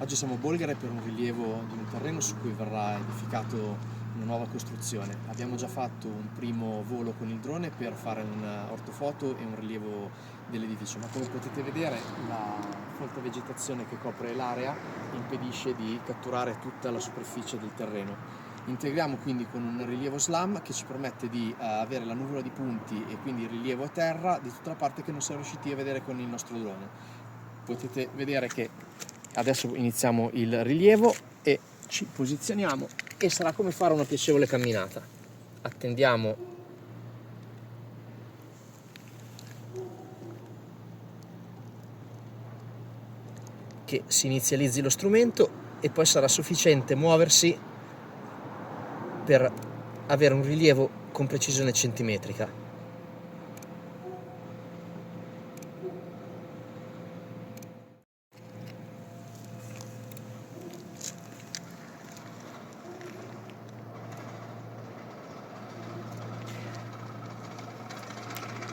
Oggi siamo a Bolghera per un rilievo di un terreno su cui verrà edificato una nuova costruzione. Abbiamo già fatto un primo volo con il drone per fare un ortofoto e un rilievo dell'edificio, ma come potete vedere la folta vegetazione che copre l'area impedisce di catturare tutta la superficie del terreno. Integriamo quindi con un rilievo SLAM che ci permette di avere la nuvola di punti e quindi il rilievo a terra di tutta la parte che non siamo riusciti a vedere con il nostro drone. Potete vedere che adesso iniziamo il rilievo e ci posizioniamo e sarà come fare una piacevole camminata. Attendiamo che si inizializzi lo strumento e poi sarà sufficiente muoversi per avere un rilievo con precisione centimetrica.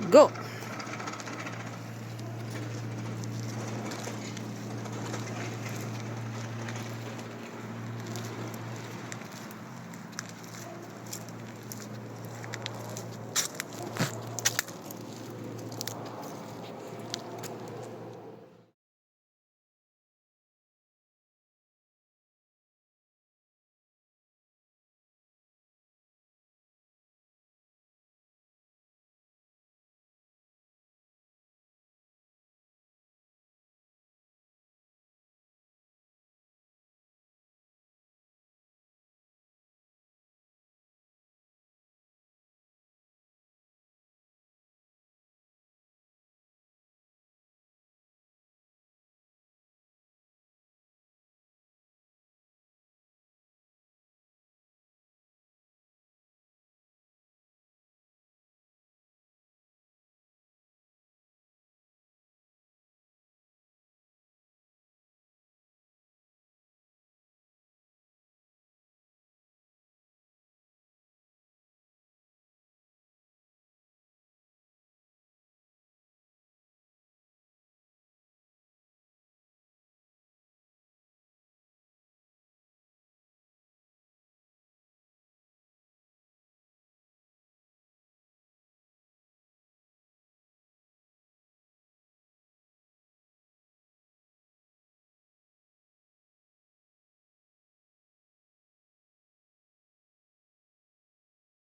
Go!